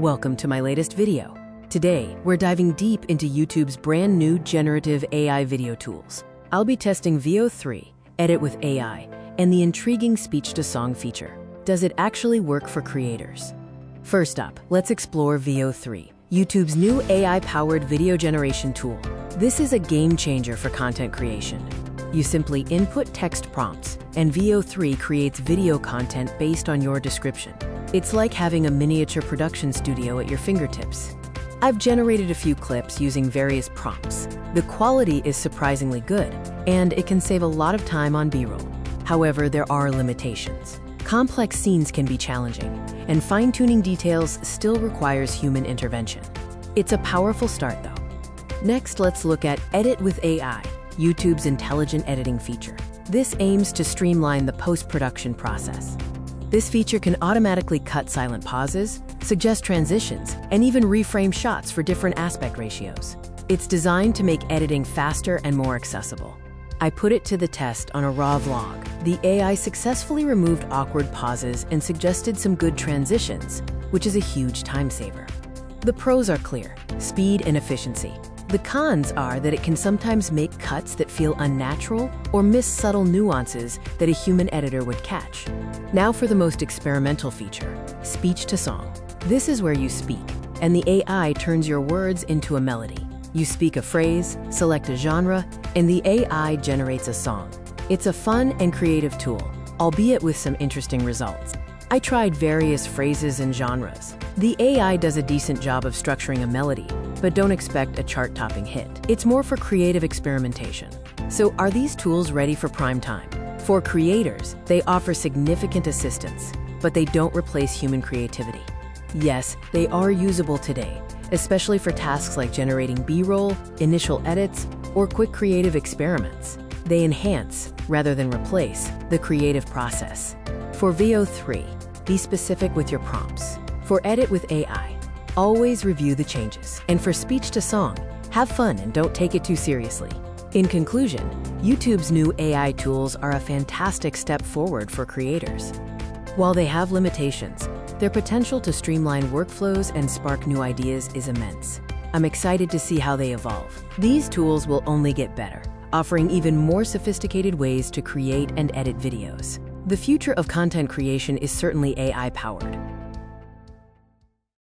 Welcome to my latest video. Today, we're diving deep into YouTube's brand new generative AI video tools. I'll be testing Veo 3, Edit with AI, and the intriguing speech-to-song feature. Does it actually work for creators? First up, let's explore Veo 3, YouTube's new AI-powered video generation tool. This is a game changer for content creation. You simply input text prompts, and Veo 3 creates video content based on your description. It's like having a miniature production studio at your fingertips. I've generated a few clips using various prompts. The quality is surprisingly good, and it can save a lot of time on B-roll. However, there are limitations. Complex scenes can be challenging, and fine-tuning details still requires human intervention. It's a powerful start, though. Next, let's look at Edit with AI, YouTube's intelligent editing feature. This aims to streamline the post-production process. This feature can automatically cut silent pauses, suggest transitions, and even reframe shots for different aspect ratios. It's designed to make editing faster and more accessible. I put it to the test on a raw vlog. The AI successfully removed awkward pauses and suggested some good transitions, which is a huge time saver. The pros are clear: speed and efficiency. The cons are that it can sometimes make cuts that feel unnatural or miss subtle nuances that a human editor would catch. Now for the most experimental feature, speech-to-song. This is where you speak, and the AI turns your words into a melody. You speak a phrase, select a genre, and the AI generates a song. It's a fun and creative tool, albeit with some interesting results. I tried various phrases and genres. The AI does a decent job of structuring a melody, but don't expect a chart-topping hit. It's more for creative experimentation. So are these tools ready for prime time? For creators, they offer significant assistance, but they don't replace human creativity. Yes, they are usable today, especially for tasks like generating B-roll, initial edits, or quick creative experiments. They enhance, rather than replace, the creative process. For Veo 3, be specific with your prompts. For Edit with AI, always review the changes. And for speech-to-song, have fun and don't take it too seriously. In conclusion, YouTube's new AI tools are a fantastic step forward for creators. While they have limitations, their potential to streamline workflows and spark new ideas is immense. I'm excited to see how they evolve. These tools will only get better, offering even more sophisticated ways to create and edit videos. The future of content creation is certainly AI-powered,